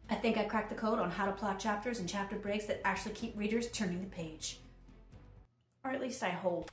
I think I cracked the code on how to plot chapters and chapter breaks that actually keep readers turning the page. Or at least I hope.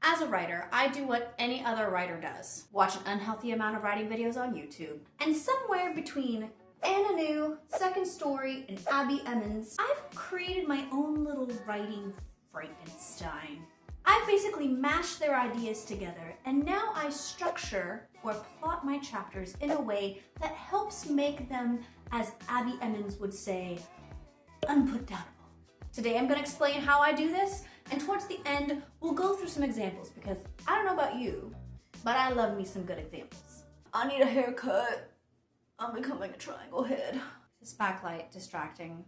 As a writer, I do what any other writer does. Watch an unhealthy amount of writing videos on YouTube. And somewhere between Anna Neu, Second Story, and Abbie Emmons, I've created my own little writing Frankenstein. I've basically mashed their ideas together, and now I structure or plot my chapters in a way that helps make them, as Abbie Emmons would say, un-put-downable. Today I'm going to explain how I do this, and towards the end, we'll go through some examples because I don't know about you, but I love me some good examples. I need a haircut. I'm becoming a triangle head. This backlight distracting.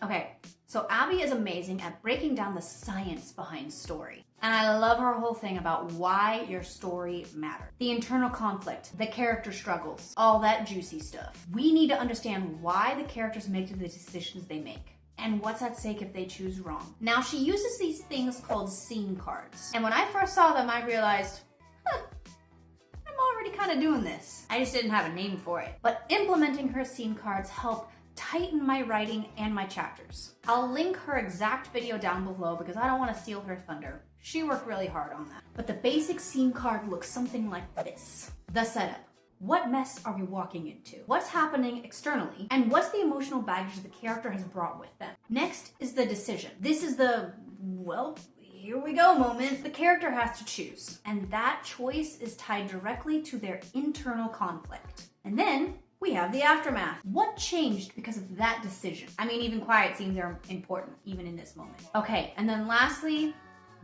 Okay, so Abbie is amazing at breaking down the science behind story. And I love her whole thing about why your story matters. The internal conflict, the character struggles, all that juicy stuff. We need to understand why the characters make the decisions they make and what's at stake if they choose wrong. Now, she uses these things called scene cards. And when I first saw them, I realized, I'm already kind of doing this. I just didn't have a name for it. But implementing her scene cards help tighten my writing and my chapters. I'll link her exact video down below because I don't want to steal her thunder. She worked really hard on that. But the basic scene card looks something like this. The setup. What mess are we walking into? What's happening externally? And what's the emotional baggage the character has brought with them? Next is the decision. This is the, well, here we go moment. The character has to choose. And that choice is tied directly to their internal conflict. And then we have the aftermath. What changed because of that decision? I mean, even quiet scenes are important, even in this moment. Okay, and then lastly,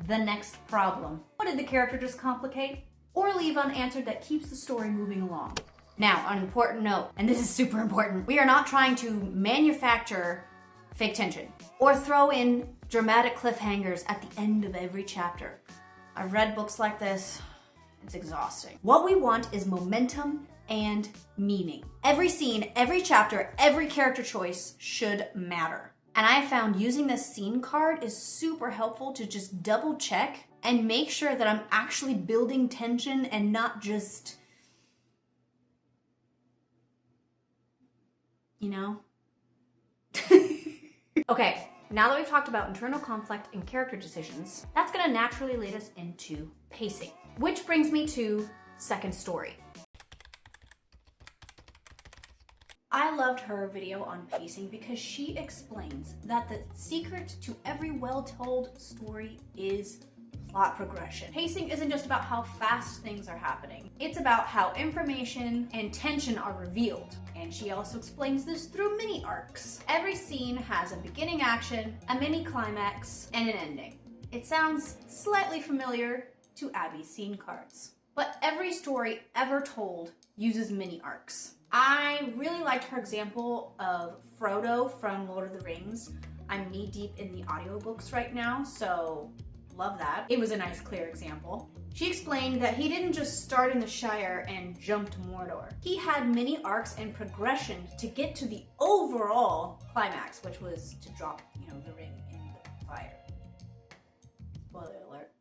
the next problem. What did the character just complicate or leave unanswered that keeps the story moving along? Now, on an important note, and this is super important, we are not trying to manufacture fake tension or throw in dramatic cliffhangers at the end of every chapter. I've read books like this. It's exhausting. What we want is momentum and meaning. Every scene, every chapter, every character choice should matter. And I found using this scene card is super helpful to just double check and make sure that I'm actually building tension and not just, you know? Okay, now that we've talked about internal conflict and character decisions, that's gonna naturally lead us into pacing, which brings me to Second Story. I loved her video on pacing because she explains that the secret to every well-told story is plot progression. Pacing isn't just about how fast things are happening. It's about how information and tension are revealed. And she also explains this through mini arcs. Every scene has a beginning action, a mini climax, and an ending. It sounds slightly familiar to Abbie's scene cards. But every story ever told uses mini arcs. I really liked her example of Frodo from Lord of the Rings. I'm knee deep in the audiobooks right now, so love that. It was a nice, clear example. She explained that he didn't just start in the Shire and jump to Mordor. He had many arcs and progression to get to the overall climax, which was to drop, the ring in the fire. Spoiler alert.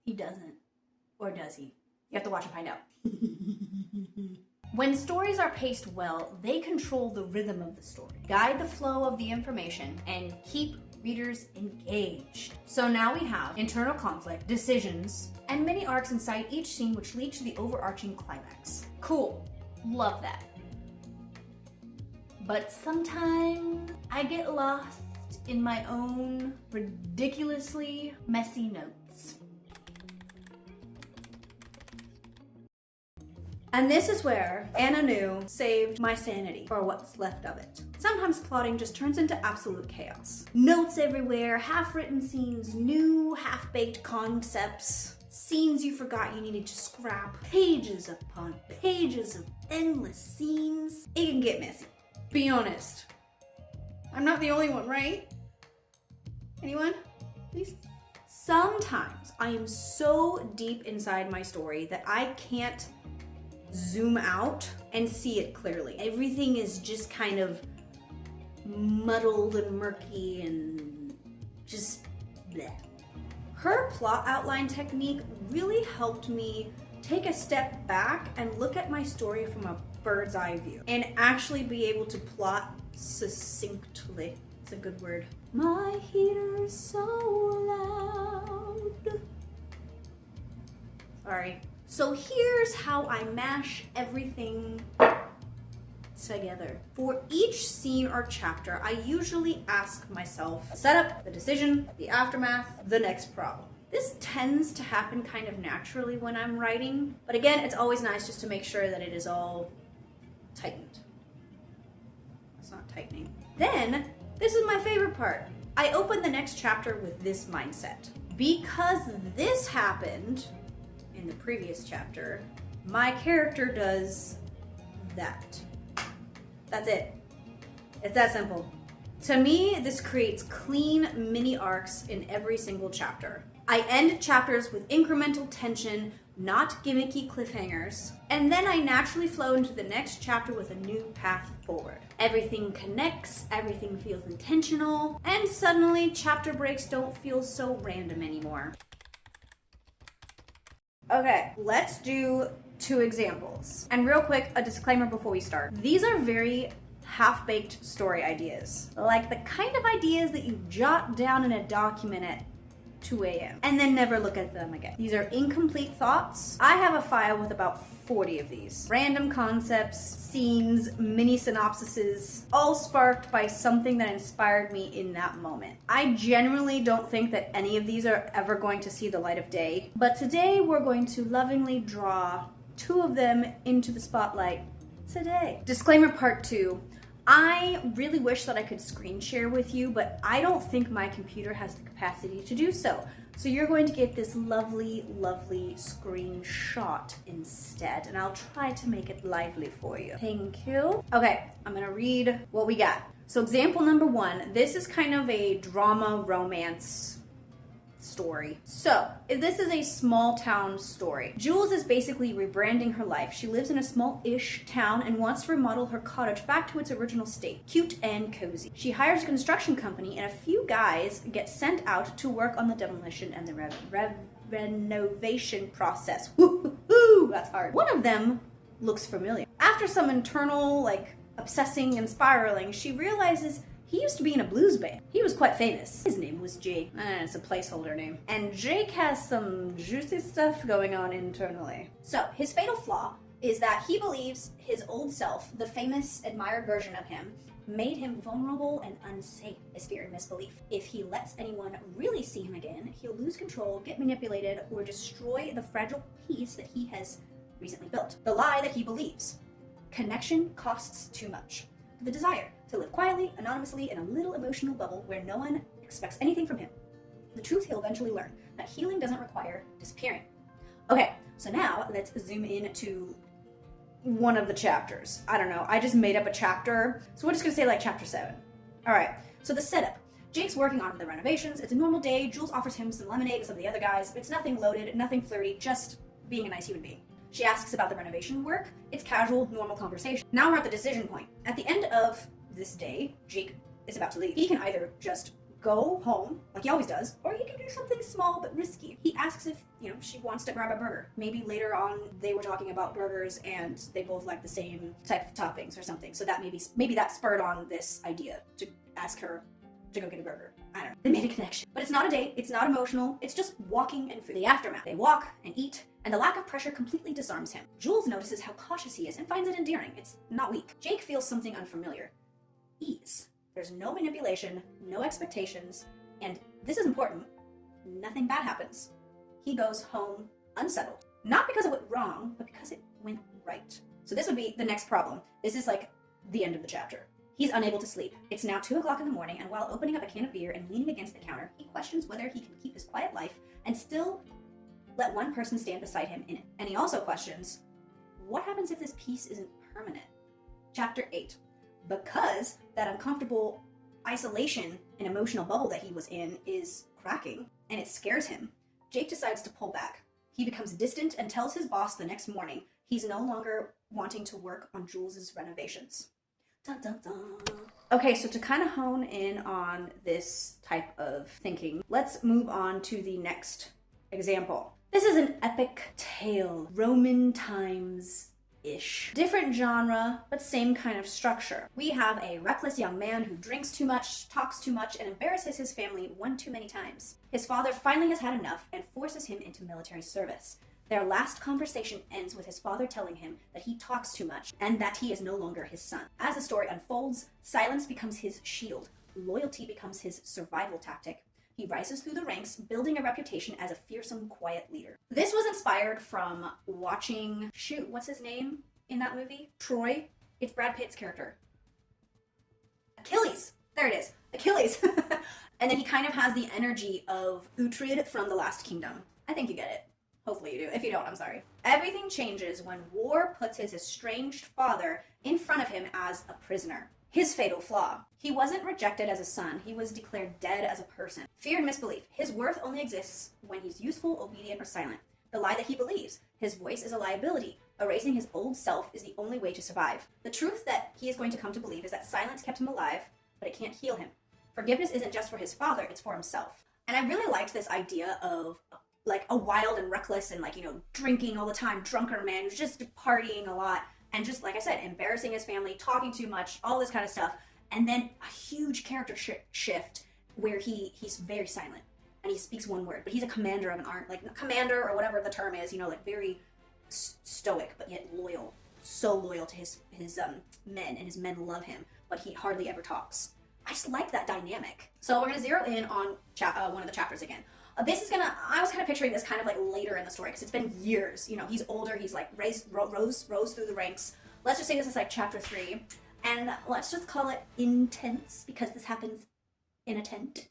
He doesn't. Or does he? You have to watch and find out. When stories are paced well, they control the rhythm of the story, guide the flow of the information, and keep readers engaged. So now we have internal conflict, decisions, and mini arcs inside each scene which lead to the overarching climax. Cool. Love that. But sometimes I get lost in my own ridiculously messy notes. And this is where Anna Neu saved my sanity, or what's left of it. Sometimes plotting just turns into absolute chaos. Notes everywhere, half-written scenes, new half-baked concepts, scenes you forgot you needed to scrap, pages upon pages of endless scenes. It can get messy. Be honest. I'm not the only one, right? Anyone? Please? Sometimes I am so deep inside my story that I can't zoom out and see it clearly. Everything is just kind of muddled and murky and just bleh. Her plot outline technique really helped me take a step back and look at my story from a bird's eye view and actually be able to plot succinctly. It's a good word. My heater is so loud. Sorry. So here's how I mash everything together. For each scene or chapter, I usually ask myself the setup, the decision, the aftermath, the next problem. This tends to happen kind of naturally when I'm writing, but again, it's always nice just to make sure that it is all tightened. It's not tightening. Then, this is my favorite part. I open the next chapter with this mindset. Because this happened in the previous chapter, my character does that. That's it. It's that simple. To me, this creates clean mini arcs in every single chapter. I end chapters with incremental tension, not gimmicky cliffhangers, and then I naturally flow into the next chapter with a new path forward. Everything connects, everything feels intentional, and suddenly chapter breaks don't feel so random anymore. Okay, let's do 2 examples. And real quick, a disclaimer before we start. These are very half-baked story ideas. Like the kind of ideas that you jot down in a document at 2 a.m. and then never look at them again. These are incomplete thoughts. I have a file with about 40 of these. Random concepts, scenes, mini synopsises, all sparked by something that inspired me in that moment. I generally don't think that any of these are ever going to see the light of day, but today we're going to lovingly draw 2 of them into the spotlight today. Disclaimer part 2. I really wish that I could screen share with you, but I don't think my computer has the capacity to do so. So you're going to get this lovely, lovely screenshot instead, and I'll try to make it lively for you. Thank you. Okay, I'm gonna read what we got. So example number 1, this is kind of a drama romance story. So, this is a small town story. Jules is basically rebranding her life. She lives in a small-ish town and wants to remodel her cottage back to its original state. Cute and cozy. She hires a construction company and a few guys get sent out to work on the demolition and the renovation process. Woo-hoo-hoo, that's hard. One of them looks familiar. After some internal, obsessing and spiraling, she realizes he used to be in a blues band. He was quite famous. His name was Jake. It's a placeholder name. And Jake has some juicy stuff going on internally. So, his fatal flaw is that he believes his old self, the famous, admired version of him, made him vulnerable and unsafe. His fear and misbelief. If he lets anyone really see him again, he'll lose control, get manipulated, or destroy the fragile piece that he has recently built. The lie that he believes. Connection costs too much. The desire to live quietly, anonymously, in a little emotional bubble where no one expects anything from him. The truth he'll eventually learn, that healing doesn't require disappearing. Okay, so now let's zoom in to one of the chapters. I don't know, I just made up a chapter, so we're just gonna say chapter 7. All right, so the setup. Jake's working on the renovations. It's a normal day. Jules offers him some lemonade with some of the other guys. It's nothing loaded, nothing flirty, just being a nice human being. She asks about the renovation work. It's casual, normal conversation. Now we're at the decision point. At the end of this day, Jake is about to leave. He can either just go home, like he always does, or he can do something small but risky. He asks if, she wants to grab a burger. Maybe later on they were talking about burgers and they both like the same type of toppings or something. So that maybe that spurred on this idea to ask her to go get a burger. I don't know. They made a connection. But it's not a date, it's not emotional, it's just walking and food. The aftermath. They walk and eat, and the lack of pressure completely disarms him. Jules notices how cautious he is and finds it endearing. It's not weak. Jake feels something unfamiliar. Ease. There's no manipulation, no expectations, and this is important, nothing bad happens. He goes home unsettled. Not because it went wrong, but because it went right. So this would be the next problem. This is the end of the chapter. He's unable to sleep. It's now 2 o'clock in the morning, and while opening up a can of beer and leaning against the counter, he questions whether he can keep his quiet life and still let one person stand beside him in it. And he also questions, what happens if this peace isn't permanent? Chapter 8. Because that uncomfortable isolation and emotional bubble that he was in is cracking, and it scares him, Jake decides to pull back. He becomes distant and tells his boss the next morning he's no longer wanting to work on Jules's renovations. Dun, dun, dun. Okay, so to kind of hone in on this type of thinking, let's move on to the next example. This is an epic tale, Roman times-ish. Different genre, but same kind of structure. We have a reckless young man who drinks too much, talks too much, and embarrasses his family one too many times. His father finally has had enough and forces him into military service. Their last conversation ends with his father telling him that he talks too much and that he is no longer his son. As the story unfolds, silence becomes his shield. Loyalty becomes his survival tactic. He rises through the ranks, building a reputation as a fearsome, quiet leader. This was inspired from watching, what's his name in that movie? Troy? It's Brad Pitt's character. Achilles. There it is. Achilles. And then he kind of has the energy of Uhtred from The Last Kingdom. I think you get it. Hopefully you do. If you don't, I'm sorry. Everything changes when war puts his estranged father in front of him as a prisoner. His fatal flaw. He wasn't rejected as a son. He was declared dead as a person. Fear and misbelief. His worth only exists when he's useful, obedient, or silent. The lie that he believes. His voice is a liability. Erasing his old self is the only way to survive. The truth that he is going to come to believe is that silence kept him alive, but it can't heal him. Forgiveness isn't just for his father, it's for himself. And I really liked this idea of like a wild and reckless and drinking all the time, drunker man who's just partying a lot and just, like I said, embarrassing his family, talking too much, all this kind of stuff. And then a huge character shift where he's very silent and he speaks one word, but he's a commander of an army, like commander or whatever the term is, very stoic, but yet loyal, so loyal to his men, and his men love him, but he hardly ever talks. I just like that dynamic. So we're gonna zero in on one of the chapters again. I was kind of picturing this kind of like later in the story because it's been years. He's older. He's like rose through the ranks. Let's just say this is like chapter 3, and let's just call it intense because this happens in a tent.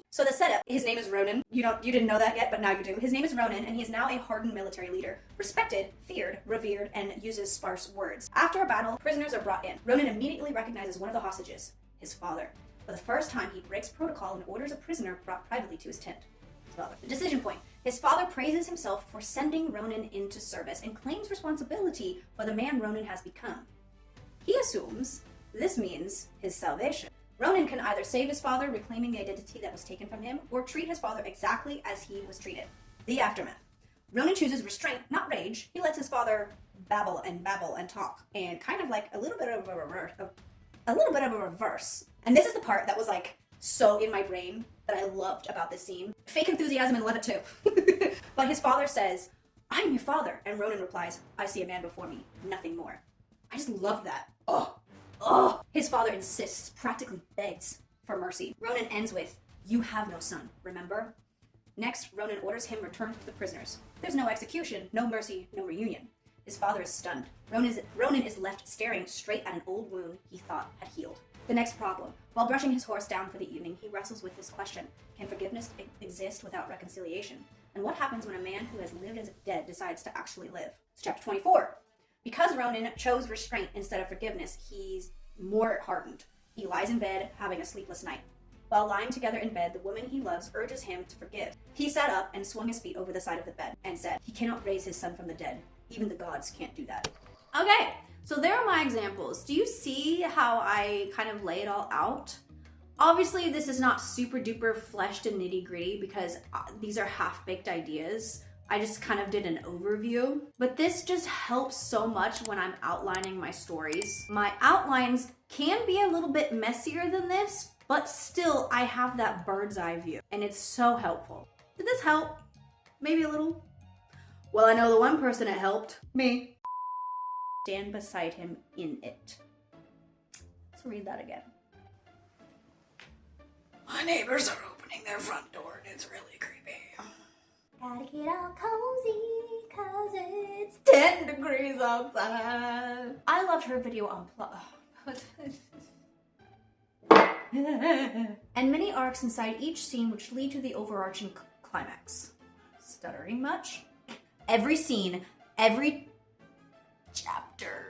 So the setup, his name is Ronan. You didn't know that yet, but now you do. His name is Ronan, and he is now a hardened military leader, respected, feared, revered, and uses sparse words. After a battle, prisoners are brought in. Ronan immediately recognizes one of the hostages, his father. For the first time, he breaks protocol and orders a prisoner brought privately to his tent. The decision point. His father praises himself for sending Ronan into service and claims responsibility for the man Ronan has become. He assumes this means his salvation. Ronan can either save his father, reclaiming the identity that was taken from him, or treat his father exactly as he was treated. The aftermath. Ronan chooses restraint, not rage. He lets his father babble and talk, and kind of like a little bit of a reverse. And this is the part that was like so in my brain that I loved about this scene. Fake enthusiasm and love it too. But his father says, "I'm your father." And Ronan replies, "I see a man before me, nothing more." I just love that. Oh. His father insists, practically begs for mercy. Ronan ends with, "You have no son, remember?" Next, Ronan orders him returned to the prisoners. There's no execution, no mercy, no reunion. His father is stunned. Ronan is left staring straight at an old wound he thought had healed. The next problem. While brushing his horse down for the evening, he wrestles with this question. Can forgiveness exist without reconciliation? And what happens when a man who has lived as dead decides to actually live? It's chapter 24. Because Ronan chose restraint instead of forgiveness, he's more hardened. He lies in bed, having a sleepless night. While lying together in bed, the woman he loves urges him to forgive. He sat up and swung his feet over the side of the bed and said, he cannot raise his son from the dead. Even the gods can't do that. Okay. So there are my examples. Do you see how I kind of lay it all out? Obviously, this is not super duper fleshed and nitty gritty because these are half-baked ideas. I just kind of did an overview, but this just helps so much when I'm outlining my stories. My outlines can be a little bit messier than this, but still I have that bird's eye view and it's so helpful. Did this help? Maybe a little? Well, I know the one person it helped. Me. Stand beside him in it. Let's read that again. My neighbors are opening their front door and it's really creepy. Gotta get all cozy cause it's 10 degrees outside. I loved her video on and many arcs inside each scene which lead to the overarching climax. Stuttering much? Every scene, every chapter